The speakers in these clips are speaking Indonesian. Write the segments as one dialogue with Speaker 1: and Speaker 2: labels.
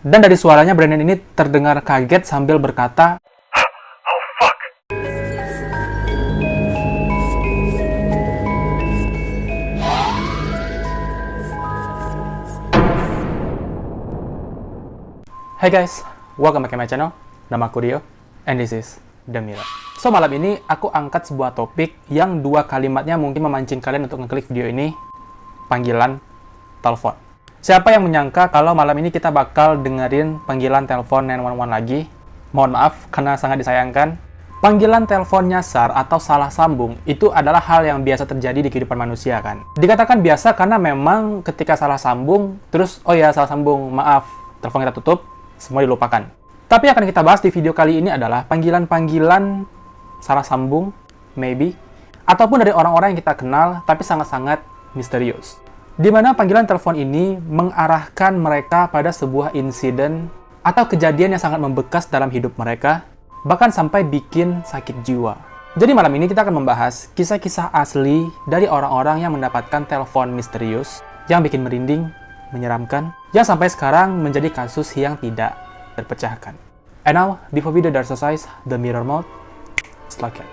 Speaker 1: Dan dari suaranya, Brandon ini terdengar kaget sambil berkata, Hey guys, welcome back to my channel. Nama aku Rio, and this is The Mirror. So, malam ini aku angkat sebuah topik yang dua kalimatnya mungkin memancing kalian untuk ngeklik video ini. Panggilan telepon. Siapa yang menyangka kalau malam ini kita bakal dengerin panggilan telepon 911 lagi? Mohon maaf, karena sangat disayangkan. Panggilan telepon nyasar atau salah sambung itu adalah hal yang biasa terjadi di kehidupan manusia kan. Dikatakan biasa karena memang ketika salah sambung, terus oh ya salah sambung, maaf, telepon kita tutup, semua dilupakan. Tapi yang akan kita bahas di video kali ini adalah panggilan-panggilan salah sambung, maybe, ataupun dari orang-orang yang kita kenal tapi sangat-sangat misterius. Di mana panggilan telepon ini mengarahkan mereka pada sebuah insiden atau kejadian yang sangat membekas dalam hidup mereka, bahkan sampai bikin sakit jiwa. Jadi malam ini kita akan membahas kisah-kisah asli dari orang-orang yang mendapatkan telepon misterius yang bikin merinding, menyeramkan, yang sampai sekarang menjadi kasus yang tidak terpecahkan. And now, before video exercise, the mirror mode, silakan.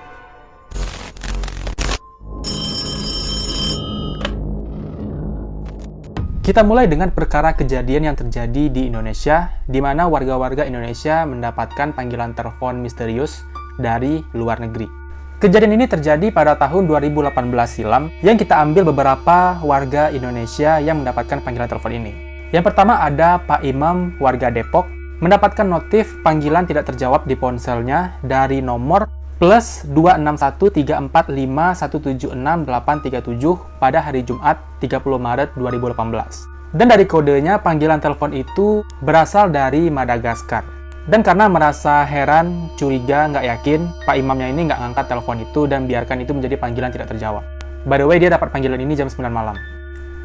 Speaker 1: Kita mulai dengan perkara kejadian yang terjadi di Indonesia, di mana warga-warga Indonesia mendapatkan panggilan telepon misterius dari luar negeri. Kejadian ini terjadi pada tahun 2018 silam, yang kita ambil beberapa warga Indonesia yang mendapatkan panggilan telepon ini. Yang pertama ada Pak Imam, warga Depok, mendapatkan notif panggilan tidak terjawab di ponselnya dari nomor plus 2613451768837 pada hari Jumat 30 Maret 2018. Dan dari kodenya, panggilan telepon itu berasal dari Madagaskar. Dan karena merasa heran, curiga, nggak yakin, Pak Imamnya ini nggak ngangkat telepon itu dan biarkan itu menjadi panggilan tidak terjawab. By the way, dia dapat panggilan ini jam 9 malam.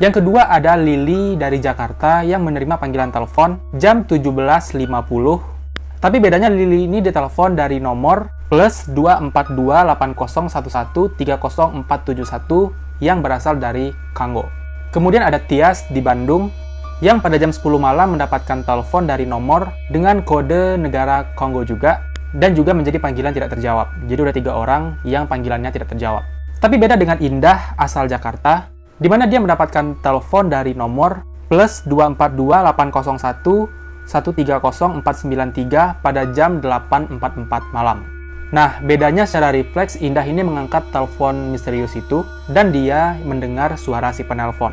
Speaker 1: Yang kedua ada Lili dari Jakarta yang menerima panggilan telepon jam 17.50. Tapi bedanya Lili ini ditelepon dari nomor plus 2428011304771 yang berasal dari Kongo. Kemudian ada Tias di Bandung yang pada jam 10 malam mendapatkan telepon dari nomor dengan kode negara Kongo juga dan juga menjadi panggilan tidak terjawab. Jadi udah 3 orang yang panggilannya tidak terjawab. Tapi beda dengan Indah asal Jakarta, di mana dia mendapatkan telepon dari nomor plus 24280130493 pada jam 8.44 malam. Nah, bedanya secara refleks, Indah ini mengangkat telepon misterius itu dan dia mendengar suara si penelpon.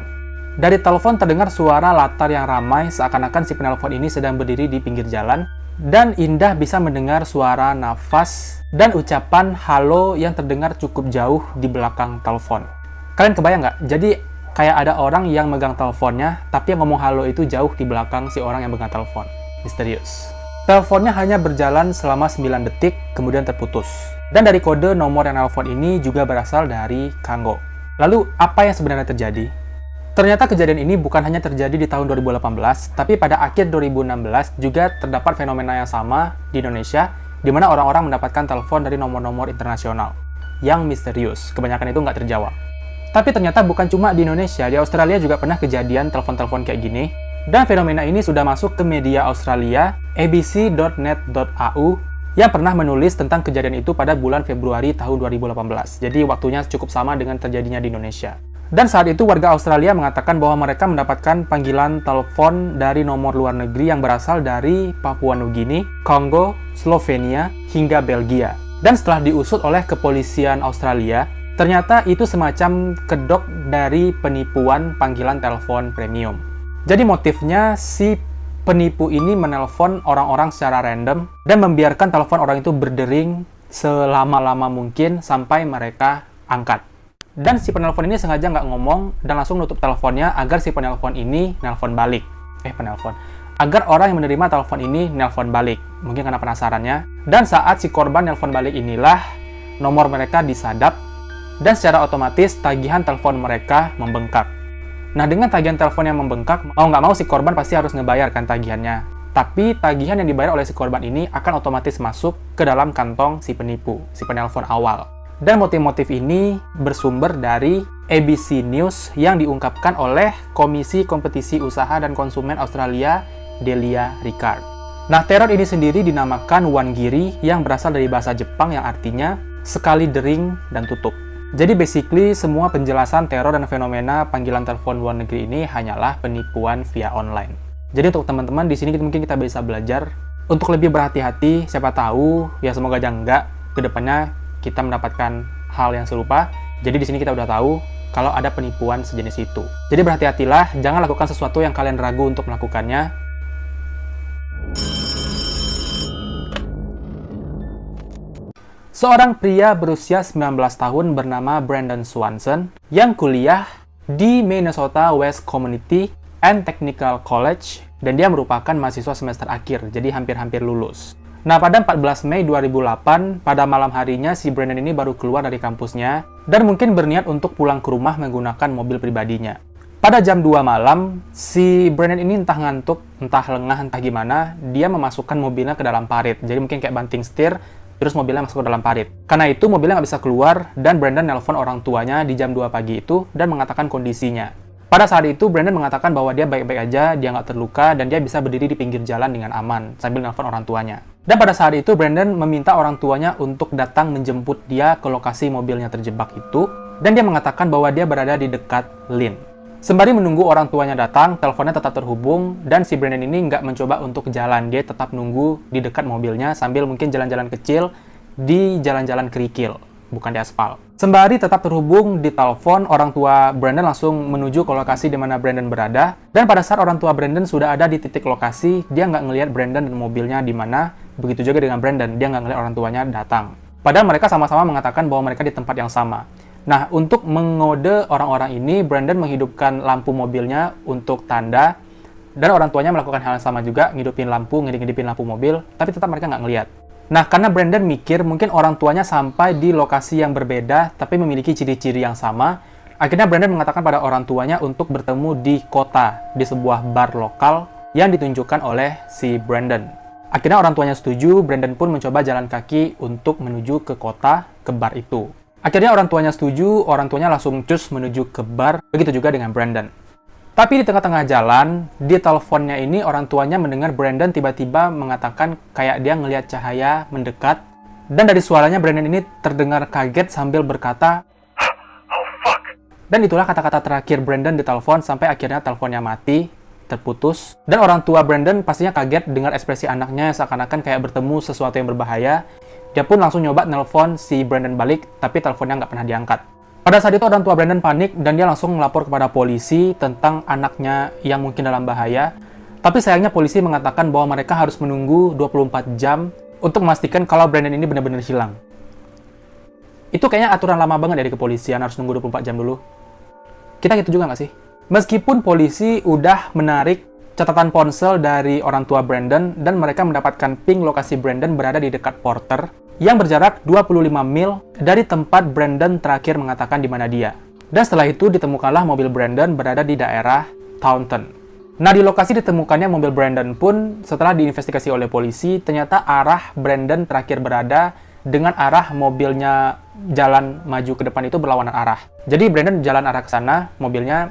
Speaker 1: Dari telepon terdengar suara latar yang ramai, seakan-akan si penelpon ini sedang berdiri di pinggir jalan, dan Indah bisa mendengar suara nafas dan ucapan halo yang terdengar cukup jauh di belakang telepon. Kalian kebayang nggak? Jadi kayak ada orang yang megang teleponnya, tapi yang ngomong halo itu jauh di belakang si orang yang megang telepon. Misterius. Teleponnya hanya berjalan selama 9 detik, kemudian terputus. Dan dari kode nomor yang nelpon ini juga berasal dari Kongo. Lalu, apa yang sebenarnya terjadi? Ternyata kejadian ini bukan hanya terjadi di tahun 2018, tapi pada akhir 2016 juga terdapat fenomena yang sama di Indonesia, di mana orang-orang mendapatkan telepon dari nomor-nomor internasional yang misterius. Kebanyakan itu nggak terjawab. Tapi ternyata bukan cuma di Indonesia, di Australia juga pernah kejadian telepon-telepon kayak gini. Dan fenomena ini sudah masuk ke media Australia, abc.net.au, yang pernah menulis tentang kejadian itu pada bulan Februari tahun 2018. Jadi waktunya cukup sama dengan terjadinya di Indonesia. Dan saat itu warga Australia mengatakan bahwa mereka mendapatkan panggilan telepon dari nomor luar negeri yang berasal dari Papua Nugini, Kongo, Slovenia, hingga Belgia. Dan setelah diusut oleh kepolisian Australia, ternyata itu semacam kedok dari penipuan panggilan telepon premium. Jadi motifnya si penipu ini menelpon orang-orang secara random dan membiarkan telepon orang itu berdering selama-lama mungkin sampai mereka angkat. Dan si penelpon ini sengaja nggak ngomong dan langsung nutup teleponnya agar si penelpon ini nelpon balik. Agar orang yang menerima telepon ini nelpon balik. Mungkin karena penasarannya. Dan saat si korban nelpon balik inilah nomor mereka disadap dan secara otomatis tagihan telepon mereka membengkak. Nah, dengan tagihan telepon yang membengkak, mau nggak mau si korban pasti harus ngebayarkan tagihannya. Tapi tagihan yang dibayar oleh si korban ini akan otomatis masuk ke dalam kantong si penipu, si penelpon awal. Dan motif-motif ini bersumber dari ABC News yang diungkapkan oleh Komisi Kompetisi Usaha dan Konsumen Australia Delia Ricard. Nah, teror ini sendiri dinamakan wangiri yang berasal dari bahasa Jepang yang artinya sekali dering dan tutup. Jadi basically semua penjelasan teror dan fenomena panggilan telepon luar negeri ini hanyalah penipuan via online. Jadi untuk teman-teman di sini mungkin kita bisa belajar untuk lebih berhati-hati, siapa tahu ya semoga aja enggak kedepannya kita mendapatkan hal yang serupa. Jadi di sini kita udah tahu kalau ada penipuan sejenis itu. Jadi berhati-hatilah, jangan lakukan sesuatu yang kalian ragu untuk melakukannya. Seorang pria berusia 19 tahun bernama Brandon Swanson yang kuliah di Minnesota West Community and Technical College dan dia merupakan mahasiswa semester akhir, jadi hampir-hampir lulus. Nah, pada 14 Mei 2008, pada malam harinya si Brandon ini baru keluar dari kampusnya dan mungkin berniat untuk pulang ke rumah menggunakan mobil pribadinya. Pada jam 2 malam, si Brandon ini entah ngantuk, entah lengah, entah gimana, dia memasukkan mobilnya ke dalam parit. Jadi mungkin kayak banting setir, terus mobilnya masuk ke dalam parit. Karena itu mobilnya nggak bisa keluar dan Brandon nelpon orang tuanya di jam 2 pagi itu dan mengatakan kondisinya. Pada saat itu Brandon mengatakan bahwa dia baik-baik aja, dia nggak terluka dan dia bisa berdiri di pinggir jalan dengan aman sambil nelpon orang tuanya. Dan pada saat itu Brandon meminta orang tuanya untuk datang menjemput dia ke lokasi mobilnya terjebak itu dan dia mengatakan bahwa dia berada di dekat Lynn. Sembari menunggu orang tuanya datang, teleponnya tetap terhubung, dan si Brandon ini nggak mencoba untuk jalan. Dia tetap nunggu di dekat mobilnya sambil mungkin jalan-jalan kecil di jalan-jalan kerikil, bukan di aspal. Sembari tetap terhubung di telepon, orang tua Brandon langsung menuju ke lokasi di mana Brandon berada. Dan pada saat orang tua Brandon sudah ada di titik lokasi, dia nggak ngelihat Brandon dan mobilnya di mana. Begitu juga dengan Brandon, dia nggak ngelihat orang tuanya datang. Padahal mereka sama-sama mengatakan bahwa mereka di tempat yang sama. Nah, untuk mengode orang-orang ini, Brandon menghidupkan lampu mobilnya untuk tanda, dan orang tuanya melakukan hal yang sama juga, ngidupin lampu mobil, tapi tetap mereka nggak ngelihat. Nah, karena Brandon mikir mungkin orang tuanya sampai di lokasi yang berbeda, tapi memiliki ciri-ciri yang sama, akhirnya Brandon mengatakan pada orang tuanya untuk bertemu di kota, di sebuah bar lokal yang ditunjukkan oleh si Brandon. Akhirnya orang tuanya setuju, Brandon pun mencoba jalan kaki untuk menuju ke kota, ke bar itu. Akhirnya orang tuanya setuju, orang tuanya langsung cus menuju ke bar, begitu juga dengan Brandon. Tapi di tengah-tengah jalan, di teleponnya ini orang tuanya mendengar Brandon tiba-tiba mengatakan kayak dia ngelihat cahaya mendekat, dan dari suaranya Brandon ini terdengar kaget sambil berkata, "Oh fuck." Dan itulah kata-kata terakhir Brandon di telepon sampai akhirnya teleponnya mati, terputus, dan orang tua Brandon pastinya kaget dengar ekspresi anaknya seakan-akan kayak bertemu sesuatu yang berbahaya. Dia pun langsung nyoba nelpon si Brandon balik, tapi teleponnya nggak pernah diangkat. Pada saat itu orang tua Brandon panik dan dia langsung melapor kepada polisi tentang anaknya yang mungkin dalam bahaya. Tapi sayangnya polisi mengatakan bahwa mereka harus menunggu 24 jam untuk memastikan kalau Brandon ini benar-benar hilang. Itu kayaknya aturan lama banget dari kepolisian, harus nunggu 24 jam dulu. Kita gitu juga nggak sih? Meskipun polisi udah menarik catatan ponsel dari orang tua Brandon dan mereka mendapatkan ping lokasi Brandon berada di dekat Porter yang berjarak 25 mil dari tempat Brandon terakhir mengatakan di mana dia. Dan setelah itu ditemukanlah mobil Brandon berada di daerah Taunton. Nah, di lokasi ditemukannya mobil Brandon pun setelah diinvestigasi oleh polisi, ternyata arah Brandon terakhir berada dengan arah mobilnya jalan maju ke depan itu berlawanan arah. Jadi Brandon jalan arah ke sana, mobilnya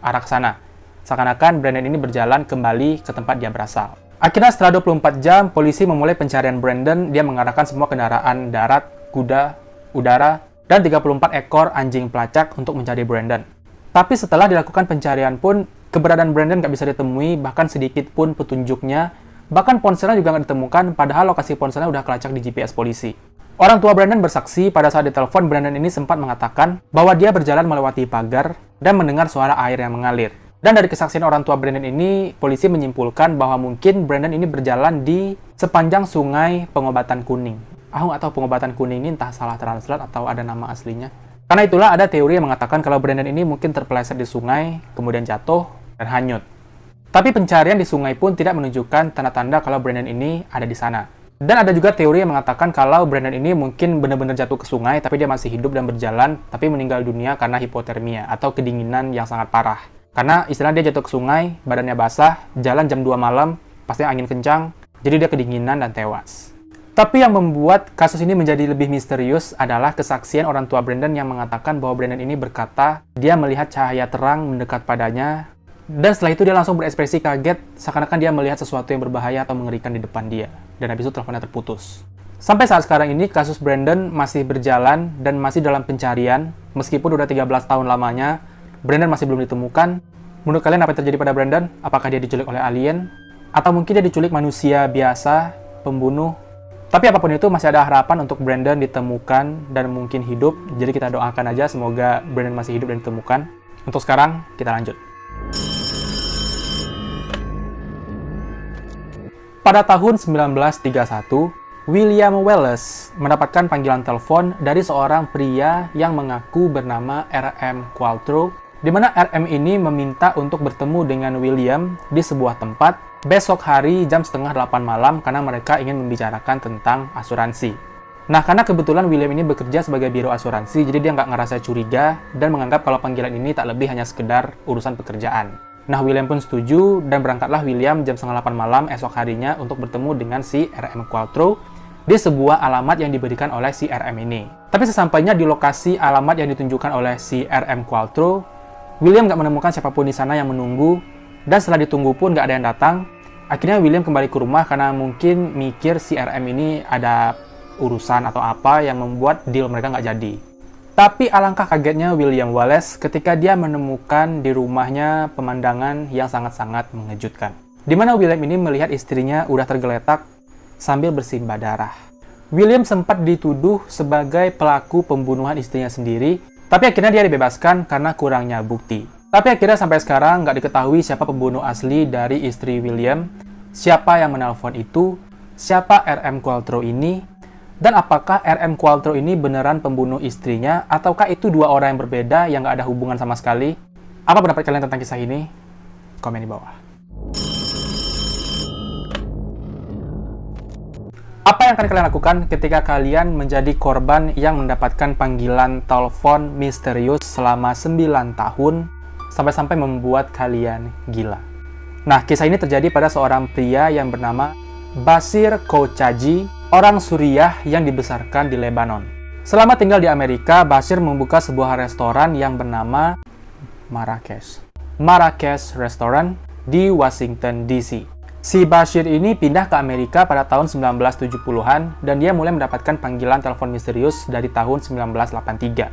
Speaker 1: arah ke sana. Seakan-akan Brandon ini berjalan kembali ke tempat dia berasal. Akhirnya setelah 24 jam, polisi memulai pencarian Brandon. Dia mengarahkan semua kendaraan darat, kuda, udara, dan 34 ekor anjing pelacak untuk mencari Brandon. Tapi setelah dilakukan pencarian pun, keberadaan Brandon nggak bisa ditemui, bahkan sedikit pun petunjuknya. Bahkan ponselnya juga nggak ditemukan, padahal lokasi ponselnya udah kelacak di GPS polisi. Orang tua Brandon bersaksi pada saat ditelepon, Brandon ini sempat mengatakan bahwa dia berjalan melewati pagar dan mendengar suara air yang mengalir. Dan dari kesaksian orang tua Brandon ini, polisi menyimpulkan bahwa mungkin Brandon ini berjalan di sepanjang sungai Pengobatan Kuning. Aku nggak tahu Pengobatan Kuning ini entah salah translate atau ada nama aslinya. Karena itulah ada teori yang mengatakan kalau Brandon ini mungkin terpeleset di sungai, kemudian jatuh, dan hanyut. Tapi pencarian di sungai pun tidak menunjukkan tanda-tanda kalau Brandon ini ada di sana. Dan ada juga teori yang mengatakan kalau Brandon ini mungkin benar-benar jatuh ke sungai, tapi dia masih hidup dan berjalan, tapi meninggal dunia karena hipotermia atau kedinginan yang sangat parah. Karena istilah dia jatuh ke sungai, badannya basah, jalan jam 2 malam, pasti angin kencang, jadi dia kedinginan dan tewas. Tapi yang membuat kasus ini menjadi lebih misterius adalah kesaksian orang tua Brandon yang mengatakan bahwa Brandon ini berkata dia melihat cahaya terang mendekat padanya Dan setelah itu dia langsung berekspresi kaget, seakan-akan dia melihat sesuatu yang berbahaya atau mengerikan di depan dia. Dan habis itu teleponnya terputus. Sampai saat sekarang ini, kasus Brandon masih berjalan dan masih dalam pencarian. Meskipun udah 13 tahun lamanya, Brandon masih belum ditemukan. Menurut kalian apa yang terjadi pada Brandon? Apakah dia diculik oleh alien? Atau mungkin dia diculik manusia biasa, pembunuh? Tapi apapun itu, masih ada harapan untuk Brandon ditemukan dan mungkin hidup. Jadi kita doakan aja semoga Brandon masih hidup dan ditemukan. Untuk sekarang, kita lanjut. Pada tahun 1931, William Wallace mendapatkan panggilan telepon dari seorang pria yang mengaku bernama R.M. Qualtrough, di mana RM ini meminta untuk bertemu dengan William di sebuah tempat besok hari jam setengah 8 malam karena mereka ingin membicarakan tentang asuransi. Nah, karena kebetulan William ini bekerja sebagai biro asuransi, jadi dia nggak ngerasa curiga dan menganggap kalau panggilan ini tak lebih hanya sekedar urusan pekerjaan. Nah, William pun setuju dan berangkatlah William jam setengah 8 malam esok harinya untuk bertemu dengan si RM Qualtrough di sebuah alamat yang diberikan oleh si RM ini. Tapi sesampainya di lokasi alamat yang ditunjukkan oleh si RM Qualtrough, William nggak menemukan siapapun di sana yang menunggu, dan setelah ditunggu pun nggak ada yang datang. Akhirnya William kembali ke rumah karena mungkin mikir si RM ini ada urusan atau apa yang membuat deal mereka nggak jadi. Tapi alangkah kagetnya William Wallace ketika dia menemukan di rumahnya pemandangan yang sangat-sangat mengejutkan. Di mana William ini melihat istrinya udah tergeletak sambil bersimbah darah. William sempat dituduh sebagai pelaku pembunuhan istrinya sendiri, tapi akhirnya dia dibebaskan karena kurangnya bukti. Tapi akhirnya sampai sekarang nggak diketahui siapa pembunuh asli dari istri William, siapa yang menelpon itu, siapa RM Qualtrough ini, dan apakah RM Qualtrough ini beneran pembunuh istrinya, ataukah itu dua orang yang berbeda yang nggak ada hubungan sama sekali? Apa pendapat kalian tentang kisah ini? Komen di bawah. Apa yang akan kalian lakukan ketika kalian menjadi korban yang mendapatkan panggilan telepon misterius selama 9 tahun, sampai-sampai membuat kalian gila? Nah, kisah ini terjadi pada seorang pria yang bernama Bashir Khouchaji, orang Suriah yang dibesarkan di Lebanon. Selama tinggal di Amerika, Bashir membuka sebuah restoran yang bernama Marrakesh Restaurant di Washington, D.C. Si Bashir ini pindah ke Amerika pada tahun 1970-an dan dia mulai mendapatkan panggilan telepon misterius dari tahun 1983.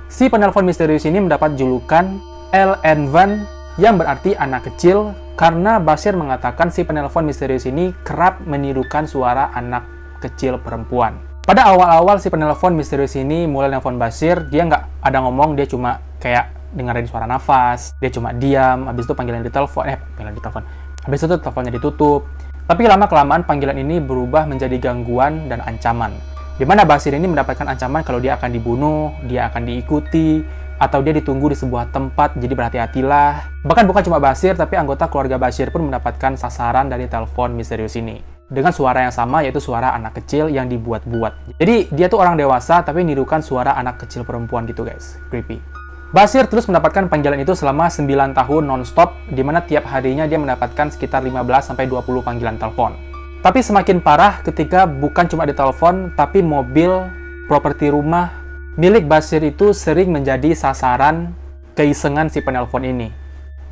Speaker 1: Si penelpon misterius ini mendapat julukan LN1 yang berarti anak kecil karena Bashir mengatakan si penelpon misterius ini kerap menirukan suara anak kecil perempuan. Pada awal-awal si penelpon misterius ini mulai nelpon Bashir, dia nggak ada ngomong, dia cuma kayak dengerin suara nafas, dia cuma diam, habis itu panggilan ditelepon, habis itu teleponnya ditutup. Tapi lama-kelamaan panggilan ini berubah menjadi gangguan dan ancaman. Di mana Bashir ini mendapatkan ancaman kalau dia akan dibunuh, dia akan diikuti, atau dia ditunggu di sebuah tempat, jadi berhati-hatilah. Bahkan bukan cuma Bashir, tapi anggota keluarga Bashir pun mendapatkan sasaran dari telepon misterius ini. Dengan suara yang sama, yaitu suara anak kecil yang dibuat-buat. Jadi dia tuh orang dewasa, tapi nirukan suara anak kecil perempuan gitu guys. Creepy. Bashir terus mendapatkan panggilan itu selama 9 tahun non-stop, di mana tiap harinya dia mendapatkan sekitar 15-20 panggilan telepon. Tapi semakin parah ketika bukan cuma ditelepon, tapi mobil, properti rumah, milik Bashir itu sering menjadi sasaran keisengan si penelpon ini.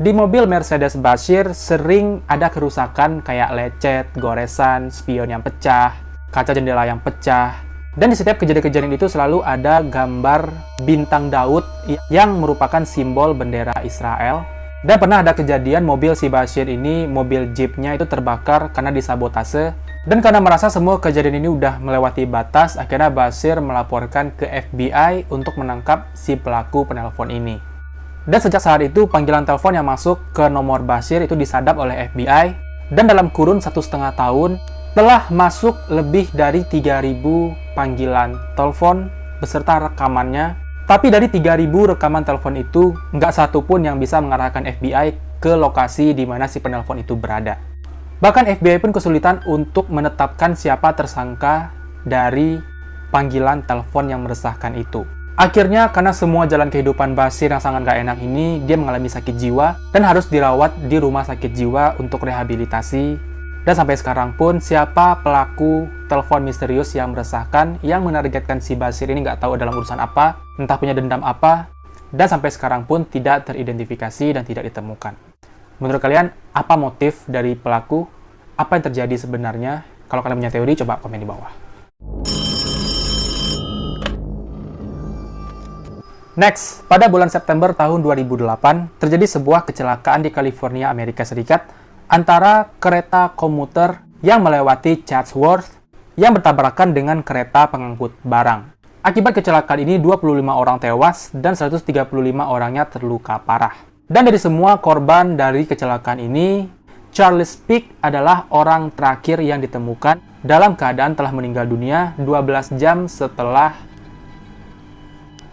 Speaker 1: Di mobil Mercedes Bashir sering ada kerusakan kayak lecet, goresan, spion yang pecah, kaca jendela yang pecah. Dan di setiap kejadian-kejadian itu selalu ada gambar bintang Daud yang merupakan simbol bendera Israel. Dan pernah ada kejadian mobil si Bashir ini, mobil jeepnya itu terbakar karena disabotase. Dan karena merasa semua kejadian ini udah melewati batas, akhirnya Bashir melaporkan ke FBI untuk menangkap si pelaku penelpon ini. Dan sejak saat itu, panggilan telepon yang masuk ke nomor Bashir itu disadap oleh FBI. Dan dalam kurun 1,5 tahun, telah masuk lebih dari 3.000 panggilan telepon beserta rekamannya. Tapi dari 3.000 rekaman telepon itu, nggak satu pun yang bisa mengarahkan FBI ke lokasi di mana si penelpon itu berada. Bahkan FBI pun kesulitan untuk menetapkan siapa tersangka dari panggilan telepon yang meresahkan itu. Akhirnya, karena semua jalan kehidupan Bashir yang sangat nggak enak ini, dia mengalami sakit jiwa dan harus dirawat di rumah sakit jiwa untuk rehabilitasi. Dan sampai sekarang pun, siapa pelaku telepon misterius yang meresahkan, yang menargetkan si Bashir ini nggak tahu dalam urusan apa, entah punya dendam apa, dan sampai sekarang pun tidak teridentifikasi dan tidak ditemukan. Menurut kalian, apa motif dari pelaku? Apa yang terjadi sebenarnya? Kalau kalian punya teori, coba komen di bawah. Next, pada bulan September tahun 2008, terjadi sebuah kecelakaan di California, Amerika Serikat, antara kereta komuter yang melewati Chatsworth yang bertabrakan dengan kereta pengangkut barang. Akibat kecelakaan ini, 25 orang tewas dan 135 orangnya terluka parah. Dan dari semua korban dari kecelakaan ini, Charles Pick adalah orang terakhir yang ditemukan dalam keadaan telah meninggal dunia 12 jam setelah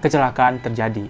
Speaker 1: kecelakaan terjadi.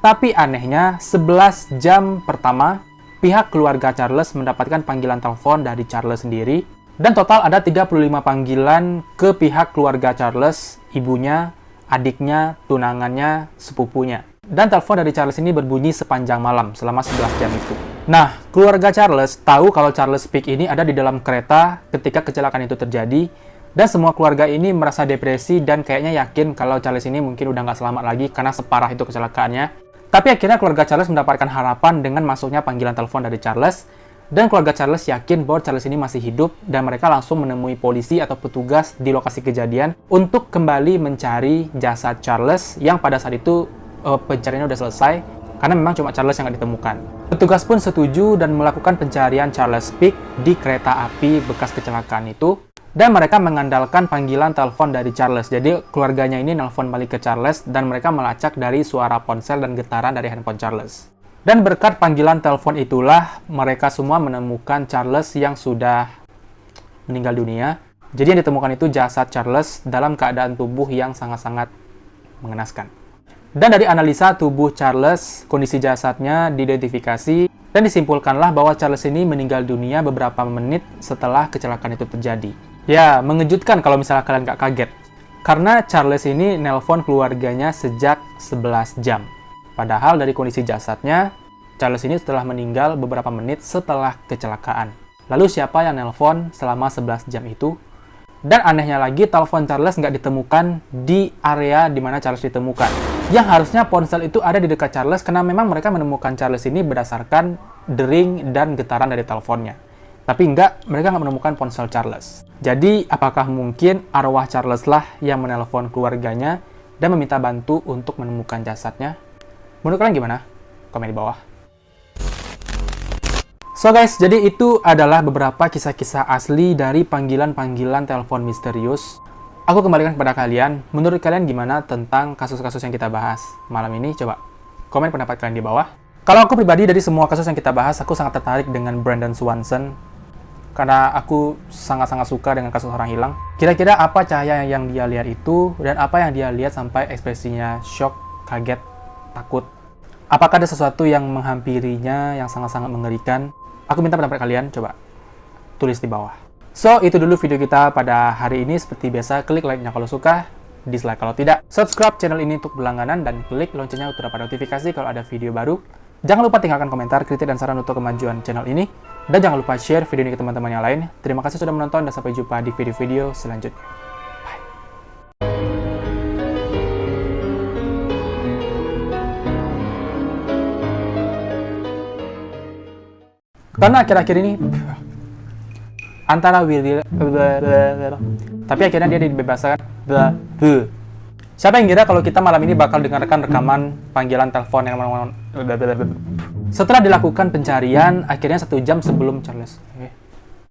Speaker 1: Tapi anehnya, 11 jam pertama, pihak keluarga Charles mendapatkan panggilan telepon dari Charles sendiri, dan total ada 35 panggilan ke pihak keluarga Charles, ibunya, adiknya, tunangannya, sepupunya. Dan telepon dari Charles ini berbunyi sepanjang malam, selama 11 jam itu. Nah, keluarga Charles tahu kalau Charles Pick ini ada di dalam kereta ketika kecelakaan itu terjadi, dan semua keluarga ini merasa depresi dan kayaknya yakin kalau Charles ini mungkin udah nggak selamat lagi karena separah itu kecelakaannya. Tapi akhirnya keluarga Charles mendapatkan harapan dengan masuknya panggilan telepon dari Charles, dan keluarga Charles yakin bahwa Charles ini masih hidup, dan mereka langsung menemui polisi atau petugas di lokasi kejadian untuk kembali mencari jasad Charles yang pada saat itu pencariannya udah selesai, karena memang cuma Charles yang nggak ditemukan. Petugas pun setuju dan melakukan pencarian Charles Pick di kereta api bekas kecelakaan itu, dan mereka mengandalkan panggilan telepon dari Charles. Jadi keluarganya ini nelpon balik ke Charles, dan mereka melacak dari suara ponsel dan getaran dari handphone Charles. Dan berkat panggilan telepon itulah, mereka semua menemukan Charles yang sudah meninggal dunia. Jadi yang ditemukan itu jasad Charles dalam keadaan tubuh yang sangat-sangat mengenaskan. Dan dari analisa tubuh Charles, kondisi jasadnya diidentifikasi dan disimpulkanlah bahwa Charles ini meninggal dunia beberapa menit setelah kecelakaan itu terjadi. Ya, mengejutkan kalau misalnya kalian nggak kaget. Karena Charles ini nelpon keluarganya sejak 11 jam. Padahal dari kondisi jasadnya, Charles ini setelah meninggal beberapa menit setelah kecelakaan. Lalu siapa yang nelpon selama 11 jam itu? Dan anehnya lagi, telepon Charles nggak ditemukan di area di mana Charles ditemukan. Yang harusnya ponsel itu ada di dekat Charles, karena memang mereka menemukan Charles ini berdasarkan dering dan getaran dari teleponnya. Tapi mereka nggak menemukan ponsel Charles. Jadi, apakah mungkin arwah Charles lah yang menelpon keluarganya dan meminta bantu untuk menemukan jasadnya? Menurut kalian gimana? Komen di bawah. So guys, jadi itu adalah beberapa kisah-kisah asli dari panggilan-panggilan telepon misterius. Aku kembalikan kepada kalian, menurut kalian gimana tentang kasus-kasus yang kita bahas malam ini? Coba komen pendapat kalian di bawah. Kalau aku pribadi, dari semua kasus yang kita bahas, aku sangat tertarik dengan Brandon Swanson, karena aku sangat-sangat suka dengan kasus orang hilang. Kira-kira apa cahaya yang dia lihat itu, dan apa yang dia lihat sampai ekspresinya shock, kaget, takut. Apakah ada sesuatu yang menghampirinya yang sangat-sangat mengerikan? Aku minta pendapat kalian, coba tulis di bawah. So, itu dulu video kita pada hari ini. Seperti biasa, klik like-nya kalau suka, dislike kalau tidak. Subscribe channel ini untuk berlangganan, dan klik loncengnya untuk dapat notifikasi kalau ada video baru. Jangan lupa tinggalkan komentar, kritik, dan saran untuk kemajuan channel ini. Dan jangan lupa share video ini ke teman-teman yang lain. Terima kasih sudah menonton, dan sampai jumpa di video-video selanjutnya. Bye. Karena akhir-akhir ini antara Willy, tapi akhirnya dia dibebaskan. Siapa yang kira kalau kita malam ini bakal dengarkan rekaman panggilan telepon yang setelah dilakukan pencarian akhirnya 1 jam sebelum Charles.